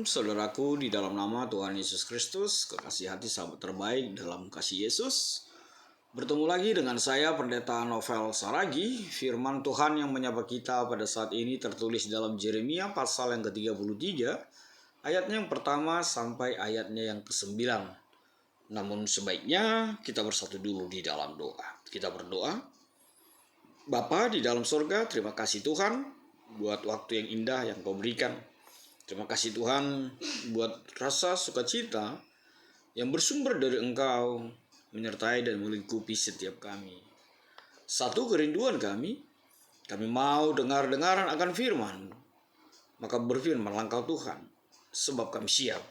Saudaraku di dalam nama Tuhan Yesus Kristus, kekasih hati sahabat terbaik dalam kasih Yesus. Bertemu lagi dengan saya Pendeta Novel Saragi. Firman Tuhan yang menyapa kita pada saat ini tertulis dalam Yeremia pasal yang ke-33, ayatnya yang pertama sampai ayatnya yang ke-9. Namun sebaiknya kita bersatu dulu di dalam doa. Kita berdoa. Bapa di dalam surga, terima kasih Tuhan buat waktu yang indah yang Kau berikan. Terima kasih Tuhan buat rasa sukacita yang bersumber dari Engkau menyertai dan melingkupi setiap kami. Satu kerinduan kami mau dengar-dengaran akan firman. Maka berfirmanlah Engkau Tuhan, sebab kami siap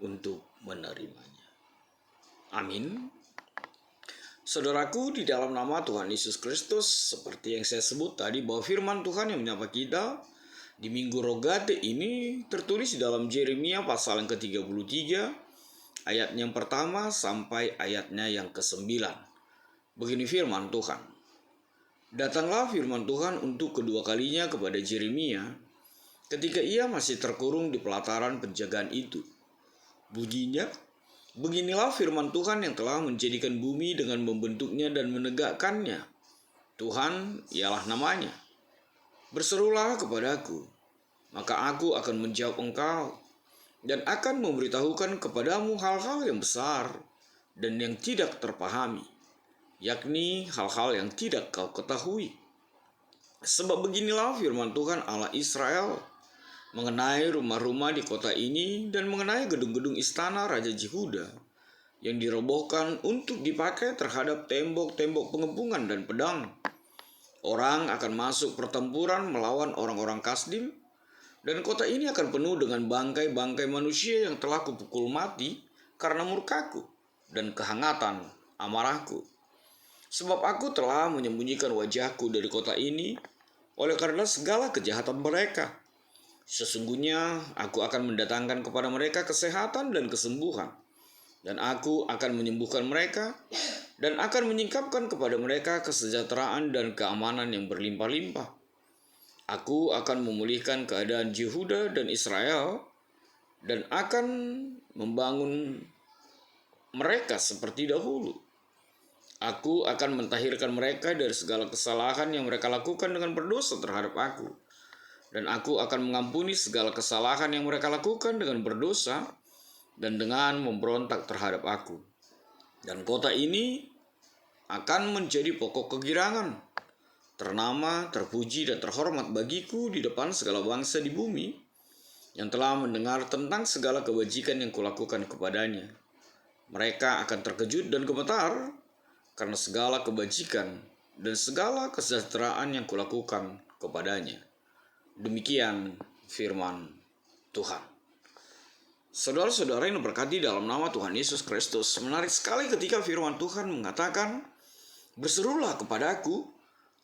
untuk menerimanya. Amin. Saudaraku di dalam nama Tuhan Yesus Kristus, seperti yang saya sebut tadi bahwa firman Tuhan yang menyapa kita di Minggu Rogate ini tertulis di dalam Yeremia pasal yang ke-33, ayatnya yang pertama sampai ayatnya yang ke-9. Begini firman Tuhan. Datanglah firman Tuhan untuk kedua kalinya kepada Yeremia ketika ia masih terkurung di pelataran penjagaan itu. Bunyinya, beginilah firman Tuhan yang telah menjadikan bumi dengan membentuknya dan menegakkannya. Tuhan ialah namanya. Berserulah kepadaku, maka aku akan menjawab engkau dan akan memberitahukan kepadamu hal-hal yang besar dan yang tidak terpahami, yakni hal-hal yang tidak kau ketahui. Sebab beginilah firman Tuhan Allah Israel mengenai rumah-rumah di kota ini dan mengenai gedung-gedung istana Raja Yehuda yang dirobohkan untuk dipakai terhadap tembok-tembok pengepungan dan pedang. Orang akan masuk pertempuran melawan orang-orang Kasdim, dan kota ini akan penuh dengan bangkai-bangkai manusia yang telah kupukul mati karena murkaku dan kehangatan amarahku. Sebab aku telah menyembunyikan wajahku dari kota ini oleh karena segala kejahatan mereka. Sesungguhnya aku akan mendatangkan kepada mereka kesehatan dan kesembuhan, dan aku akan menyembuhkan mereka dan akan menyingkapkan kepada mereka kesejahteraan dan keamanan yang berlimpah-limpah. Aku akan memulihkan keadaan Yehuda dan Israel dan akan membangun mereka seperti dahulu. Aku akan mentahirkan mereka dari segala kesalahan yang mereka lakukan dengan berdosa terhadap aku. Dan aku akan mengampuni segala kesalahan yang mereka lakukan dengan berdosa dan dengan memberontak terhadap aku. Dan kota ini akan menjadi pokok kegirangan, ternama, terpuji, dan terhormat bagiku di depan segala bangsa di bumi yang telah mendengar tentang segala kebajikan yang kulakukan kepadanya. Mereka akan terkejut dan gemetar karena segala kebajikan dan segala kesejahteraan yang kulakukan kepadanya. Demikian firman Tuhan. Saudara-saudara yang berkati dalam nama Tuhan Yesus Kristus, menarik sekali ketika firman Tuhan mengatakan, berserulah kepadaku,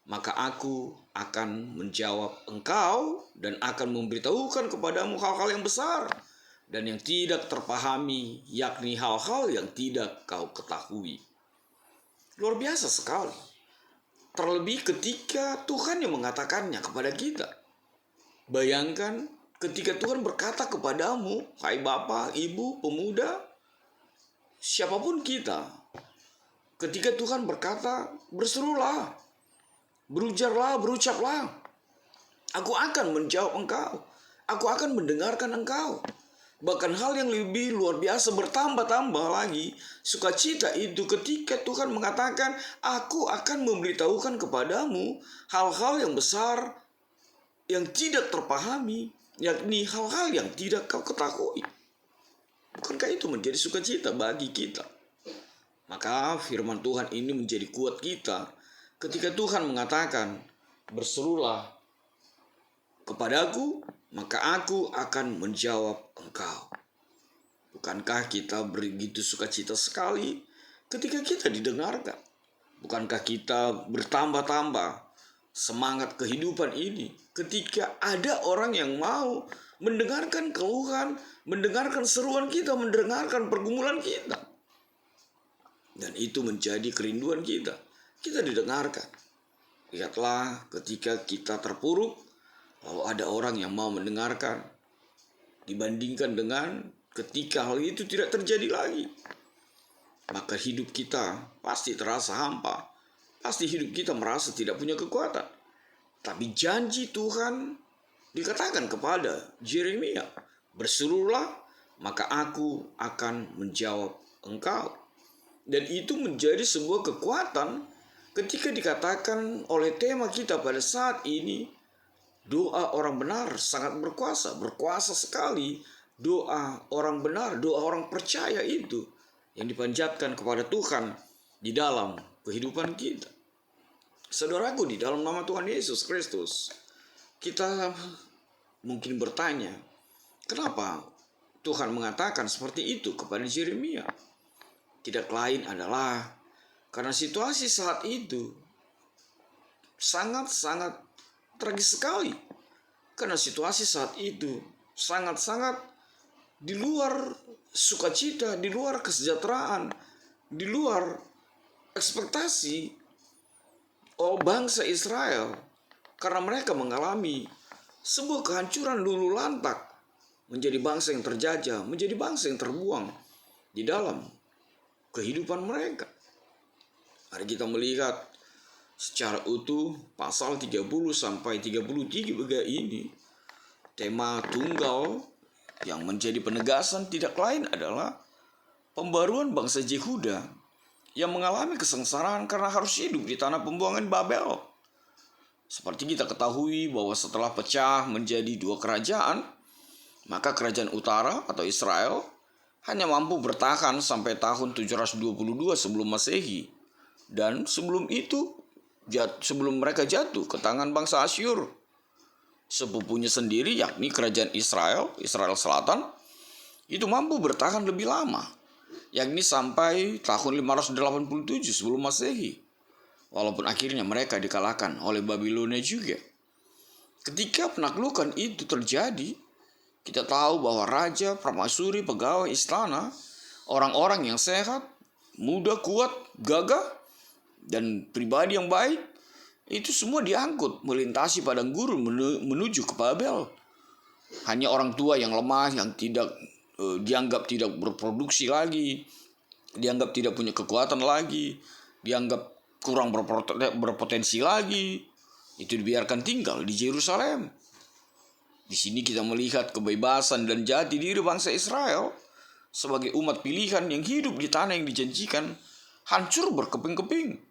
maka aku akan menjawab engkau dan akan memberitahukan kepadamu hal-hal yang besar dan yang tidak terpahami, yakni hal-hal yang tidak kau ketahui. Luar biasa sekali. Terlebih ketika Tuhan yang mengatakannya kepada kita. Bayangkan ketika Tuhan berkata kepadamu, hai bapak, ibu, pemuda, siapapun kita. Ketika Tuhan berkata, berserulah, berujarlah, berucaplah. Aku akan menjawab engkau. Aku akan mendengarkan engkau. Bahkan hal yang lebih luar biasa bertambah-tambah lagi. Sukacita itu ketika Tuhan mengatakan, aku akan memberitahukan kepadamu hal-hal yang besar yang tidak terpahami, yakni hal-hal yang tidak kau ketahui. Bukankah itu menjadi sukacita bagi kita? Maka firman Tuhan ini menjadi kuat kita ketika Tuhan mengatakan, berserulah kepadaku, maka aku akan menjawab engkau. Bukankah kita begitu sukacita sekali ketika kita didengarkan? Bukankah kita bertambah-tambah semangat kehidupan ini ketika ada orang yang mau mendengarkan keluhan, mendengarkan seruan kita, mendengarkan pergumulan kita? Dan itu menjadi kerinduan kita. Kita didengarkan. Lihatlah ketika kita terpuruk, lalu ada orang yang mau mendengarkan. dibandingkan dengan ketika hal itu tidak terjadi lagi. Maka hidup kita pasti terasa hampa. Pasti hidup kita merasa tidak punya kekuatan. Tapi janji Tuhan dikatakan kepada Yeremia, berserulah maka aku akan menjawab engkau. Dan itu menjadi sebuah kekuatan ketika dikatakan oleh tema kita pada saat ini, doa orang benar sangat berkuasa, berkuasa sekali. Doa orang benar, doa orang percaya itu yang dipanjatkan kepada Tuhan di dalam kehidupan kita. Saudaraku, di dalam nama Tuhan Yesus Kristus, kita mungkin bertanya, kenapa Tuhan mengatakan seperti itu kepada Yeremia? Tidak lain adalah karena situasi saat itu sangat-sangat tragis sekali. Karena situasi saat itu sangat-sangat di luar sukacita, di luar kesejahteraan, di luar ekspektasi bangsa Israel. Karena mereka mengalami sebuah kehancuran lulu lantak, menjadi bangsa yang terjajah, menjadi bangsa yang terbuang di dalam kehidupan mereka. Mari kita melihat secara utuh pasal 30 sampai 33 ini. Tema tunggal yang menjadi penegasan tidak lain adalah pembaruan bangsa Yehuda yang mengalami kesengsaraan karena harus hidup di tanah pembuangan Babel. Seperti kita ketahui bahwa setelah pecah menjadi dua kerajaan, maka kerajaan utara atau Israel hanya mampu bertahan sampai tahun 722 sebelum Masehi. Dan sebelum itu, sebelum mereka jatuh ke tangan bangsa Asyur, sepupunya sendiri yakni kerajaan Israel Selatan, itu mampu bertahan lebih lama, yakni sampai tahun 587 sebelum Masehi. Walaupun akhirnya mereka dikalahkan oleh Babilonia juga. Ketika penaklukan itu terjadi, kita tahu bahwa raja, permaisuri, pegawai istana, orang-orang yang sehat, muda, kuat, gagah, dan pribadi yang baik, itu semua diangkut melintasi padang gurun menuju ke Babel. Hanya orang tua yang lemah, yang dianggap tidak berproduksi lagi, dianggap tidak punya kekuatan lagi, dianggap kurang berpotensi lagi, itu dibiarkan tinggal di Yerusalem. Di sini kita melihat kebebasan dan jati diri bangsa Israel sebagai umat pilihan yang hidup di tanah yang dijanjikan hancur berkeping-keping.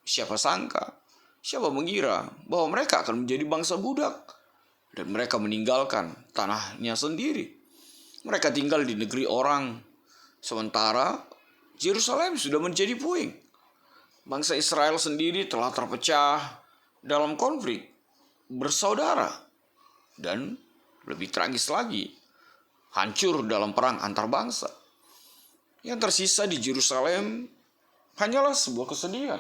Siapa sangka, siapa mengira bahwa mereka akan menjadi bangsa budak dan mereka meninggalkan tanahnya sendiri. Mereka tinggal di negeri orang, sementara Yerusalem sudah menjadi puing. Bangsa Israel sendiri telah terpecah dalam konflik bersaudara. Dan lebih tragis lagi, hancur dalam perang antar bangsa. Yang tersisa di Yerusalem hanyalah sebuah kesedihan.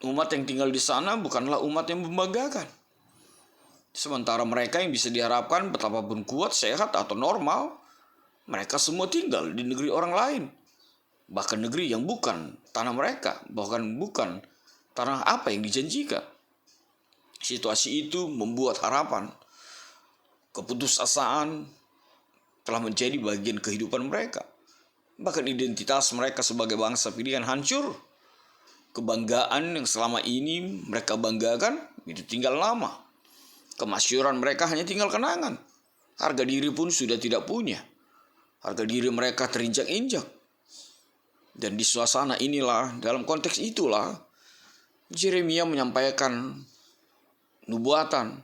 Umat yang tinggal di sana bukanlah umat yang membanggakan. Sementara mereka yang bisa diharapkan betapapun kuat, sehat, atau normal, mereka semua tinggal di negeri orang lain. Bahkan negeri yang bukan tanah mereka, bahkan bukan tanah apa yang dijanjikan. Situasi itu membuat harapan, keputusasaan telah menjadi bagian kehidupan mereka. Bahkan identitas mereka sebagai bangsa pilihan hancur. Kebanggaan yang selama ini mereka banggakan itu tinggal lama. Kemasyhuran mereka hanya tinggal kenangan. Harga diri pun sudah tidak punya. Harga diri mereka terinjak-injak. Dan di suasana inilah, dalam konteks itulah, Yeremia menyampaikan nubuatan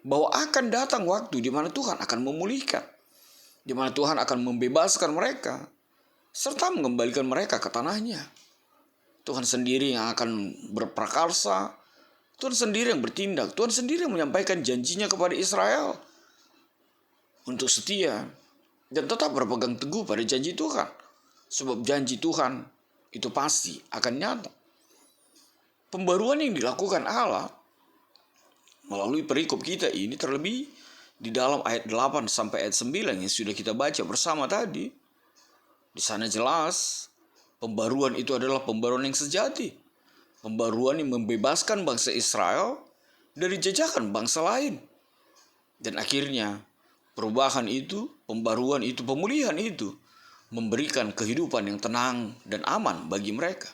bahwa akan datang waktu di mana Tuhan akan memulihkan, di mana Tuhan akan membebaskan mereka serta mengembalikan mereka ke tanahnya. Tuhan sendiri yang akan berprakarsa, Tuhan sendiri yang bertindak, Tuhan sendiri yang menyampaikan janjinya kepada Israel untuk setia dan tetap berpegang teguh pada janji Tuhan, sebab janji Tuhan itu pasti akan nyata. Pembaruan yang dilakukan Allah melalui perikop kita ini terlebih di dalam ayat 8 sampai ayat 9 yang sudah kita baca bersama tadi. Di sana jelas pembaruan itu adalah pembaruan yang sejati. Pembaruan yang membebaskan bangsa Israel dari jajahan bangsa lain. Dan akhirnya perubahan itu, pembaruan itu, pemulihan itu memberikan kehidupan yang tenang dan aman bagi mereka.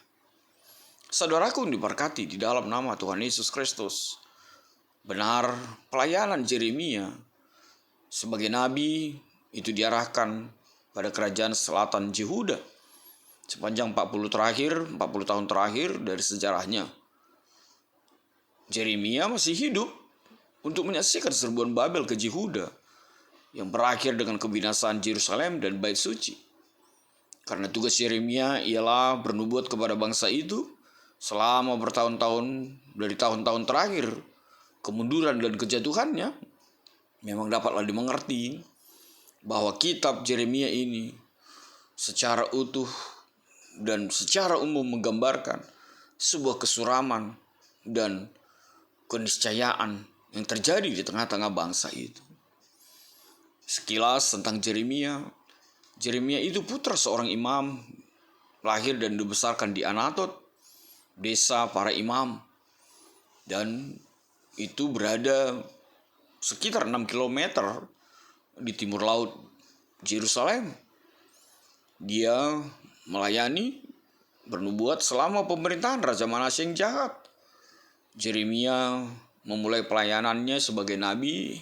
Saudaraku yang diberkati di dalam nama Tuhan Yesus Kristus, benar pelayanan Yeremia sebagai nabi itu diarahkan pada kerajaan selatan Yehuda sepanjang 40 tahun terakhir dari sejarahnya. Yeremia masih hidup untuk menyaksikan serbuan Babel ke Yehuda yang berakhir dengan kebinasaan Yerusalem dan Bait Suci. Karena tugas Yeremia ialah bernubuat kepada bangsa itu selama bertahun-tahun dari tahun-tahun terakhir kemunduran dan kejatuhannya, memang dapatlah dimengerti bahwa kitab Yeremia ini secara utuh dan secara umum menggambarkan sebuah kesuraman dan keniscayaan yang terjadi di tengah-tengah bangsa itu. Sekilas tentang Yeremia. Yeremia itu putra seorang imam, lahir dan dibesarkan di Anatot, desa para imam. Dan itu berada sekitar 6 km di timur laut Yerusalem. Dia melayani, bernubuat selama pemerintahan Raja Manasye yang jahat. Yeremia memulai pelayanannya sebagai nabi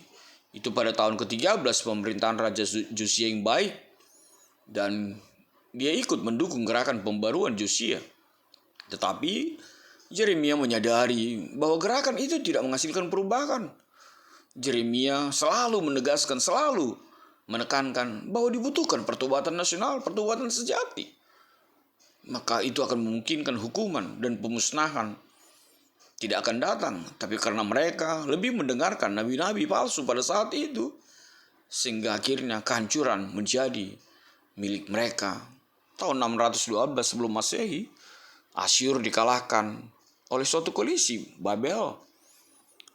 itu pada tahun ke-13 pemerintahan Raja Josia yang baik. Dan dia ikut mendukung gerakan pembaruan Josia. Tetapi Yeremia menyadari bahwa gerakan itu tidak menghasilkan perubahan. Yeremia selalu menegaskan, selalu menekankan bahwa dibutuhkan pertobatan nasional, pertobatan sejati. Maka itu akan memungkinkan hukuman dan pemusnahan tidak akan datang. Tapi karena mereka lebih mendengarkan nabi-nabi palsu pada saat itu, sehingga akhirnya kehancuran menjadi milik mereka. Tahun 612 sebelum Masehi, Asyur dikalahkan oleh suatu koalisi Babel.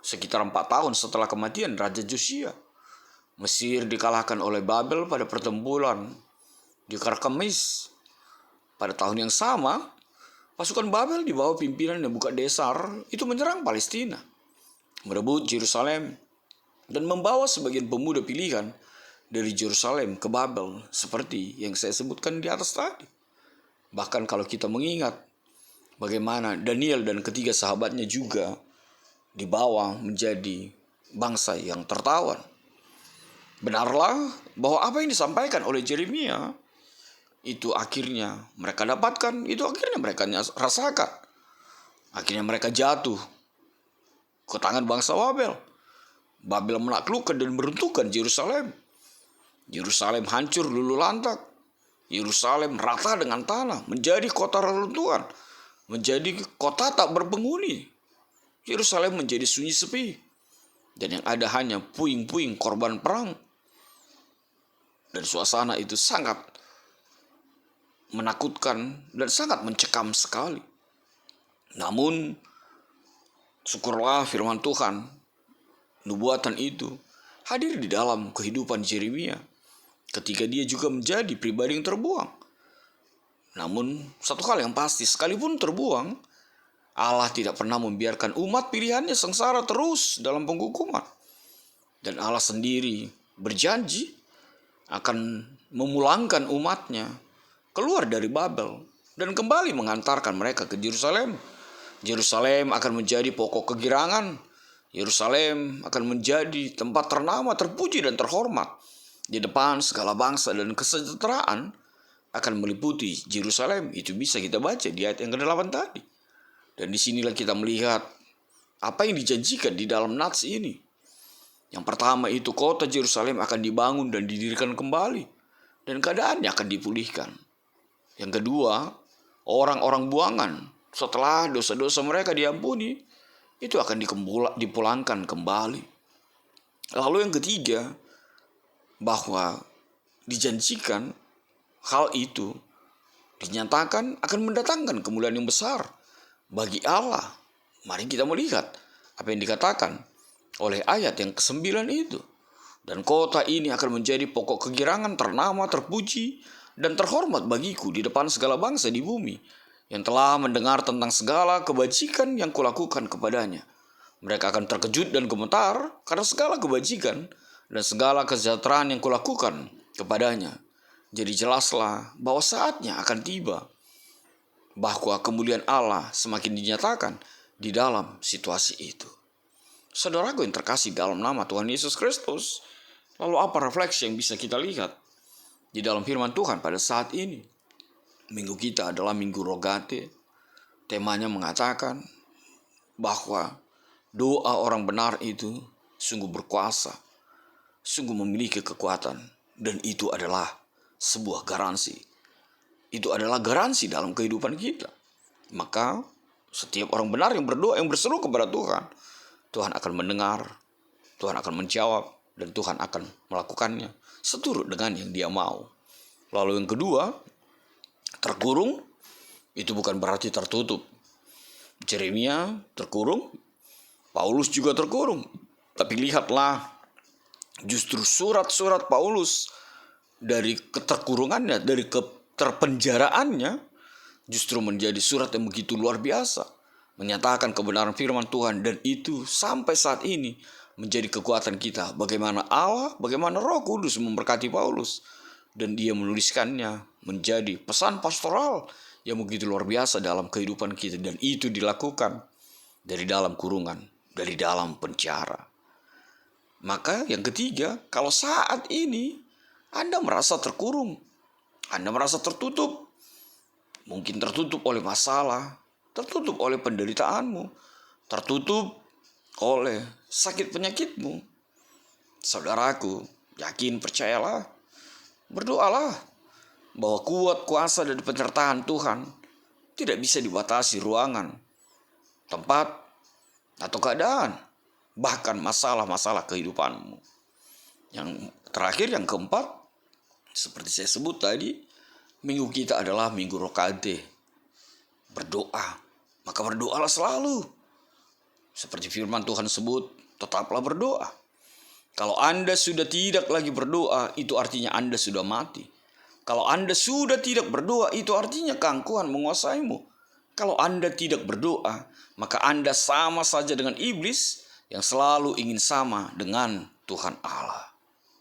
Sekitar 4 tahun setelah kematian Raja Josia, Mesir dikalahkan oleh Babel pada pertempuran di Karkemis. Pada tahun yang sama, pasukan Babel di bawah pimpinan Nebukadnezar itu menyerang Palestina, merebut Yerusalem, dan membawa sebagian pemuda pilihan dari Yerusalem ke Babel seperti yang saya sebutkan di atas tadi. Bahkan kalau kita mengingat bagaimana Daniel dan ketiga sahabatnya juga dibawa menjadi bangsa yang tertawan. Benarlah bahwa apa yang disampaikan oleh Yeremia itu akhirnya mereka dapatkan, itu akhirnya mereka rasakan. Akhirnya mereka jatuh ke tangan bangsa Babel. Babel menaklukkan dan meruntuhkan Yerusalem. Yerusalem hancur lulu lantak. Yerusalem rata dengan tanah, menjadi kota reruntuhan, menjadi kota tak berpenghuni. Yerusalem menjadi sunyi sepi, dan yang ada hanya puing-puing korban perang. Dan suasana itu sangat menakutkan dan sangat mencekam sekali. Namun, syukurlah firman Tuhan, nubuatan itu hadir di dalam kehidupan Yeremia ketika dia juga menjadi pribadi yang terbuang. Namun, satu hal yang pasti, sekalipun terbuang, Allah tidak pernah membiarkan umat pilihannya sengsara terus dalam penghukuman. Dan Allah sendiri berjanji akan memulangkan umatnya keluar dari Babel dan kembali mengantarkan mereka ke Yerusalem. Yerusalem akan menjadi pokok kegirangan. Yerusalem akan menjadi tempat ternama, terpuji dan terhormat di depan segala bangsa, dan kesejahteraan akan meliputi Yerusalem. Itu bisa kita baca di ayat yang ke-8 tadi. Dan disinilah kita melihat apa yang dijanjikan di dalam nats ini. Yang pertama itu kota Yerusalem akan dibangun dan didirikan kembali, dan keadaannya akan dipulihkan. Yang kedua, orang-orang buangan setelah dosa-dosa mereka diampuni, itu akan dipulangkan kembali. Lalu yang ketiga, bahwa dijanjikan hal itu dinyatakan akan mendatangkan kemuliaan yang besar bagi Allah. Mari kita melihat apa yang dikatakan oleh ayat yang ke-9 itu. Dan kota ini akan menjadi pokok kegirangan, ternama, terpuji, dan terhormat bagiku di depan segala bangsa di bumi yang telah mendengar tentang segala kebajikan yang kulakukan kepadanya. Mereka akan terkejut dan gemetar karena segala kebajikan dan segala kesejahteraan yang kulakukan kepadanya. Jadi jelaslah bahwa saatnya akan tiba, bahwa kemuliaan Allah semakin dinyatakan di dalam situasi itu. Saudaraku yang terkasih dalam nama Tuhan Yesus Kristus, lalu apa refleksi yang bisa kita lihat di dalam firman Tuhan pada saat ini? Minggu kita adalah Minggu Rogate. Temanya mengatakan bahwa doa orang benar itu sungguh berkuasa, sungguh memiliki kekuatan, dan itu adalah sebuah garansi. Itu adalah garansi dalam kehidupan kita. Maka setiap orang benar yang berdoa, yang berseru kepada Tuhan, Tuhan akan mendengar, Tuhan akan menjawab, dan Tuhan akan melakukannya seturut dengan yang Dia mau. Lalu yang kedua, terkurung itu bukan berarti tertutup. Yeremia terkurung, Paulus juga terkurung. Tapi lihatlah, justru surat-surat Paulus dari keterkurungannya, dari keterpenjaraannya, justru menjadi surat yang begitu luar biasa, menyatakan kebenaran firman Tuhan, dan itu sampai saat ini menjadi kekuatan kita. Bagaimana Allah, bagaimana Roh Kudus memberkati Paulus, dan dia menuliskannya menjadi pesan pastoral yang begitu luar biasa dalam kehidupan kita, dan itu dilakukan dari dalam kurungan, dari dalam penjara. Maka yang ketiga, kalau saat ini Anda merasa terkurung, Anda merasa tertutup, mungkin tertutup oleh masalah, tertutup oleh penderitaanmu, tertutup oleh sakit penyakitmu, saudaraku, yakin, percayalah, berdoalah bahwa kuat, kuasa, dan penyertaan Tuhan tidak bisa dibatasi ruangan, tempat, atau keadaan, bahkan masalah-masalah kehidupanmu. Yang terakhir, yang keempat, seperti saya sebut tadi, minggu kita adalah Minggu Rogate, berdoa. Maka berdoalah selalu. Seperti firman Tuhan sebut, tetaplah berdoa. Kalau Anda sudah tidak lagi berdoa, itu artinya Anda sudah mati. Kalau Anda sudah tidak berdoa, itu artinya keangkuhan menguasaimu. Kalau Anda tidak berdoa, maka Anda sama saja dengan iblis yang selalu ingin sama dengan Tuhan Allah.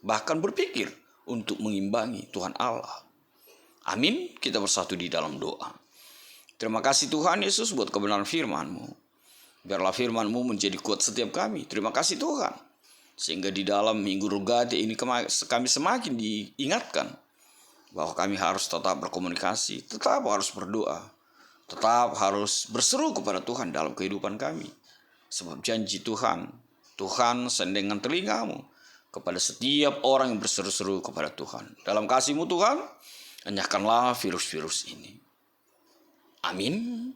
Bahkan berpikir untuk mengimbangi Tuhan Allah. Amin, kita bersatu di dalam doa. Terima kasih Tuhan Yesus buat kebenaran firman-Mu. Biarlah firman-Mu menjadi kuat setiap kami. Terima kasih Tuhan. Sehingga di dalam Minggu Rogate ini kami semakin diingatkan bahwa kami harus tetap berkomunikasi, tetap harus berdoa, tetap harus berseru kepada Tuhan dalam kehidupan kami. Sebab janji Tuhan, Tuhan sendengan telingamu kepada setiap orang yang berseru-seru kepada Tuhan. Dalam kasih-Mu Tuhan, enyahkanlah virus-virus ini. Amin.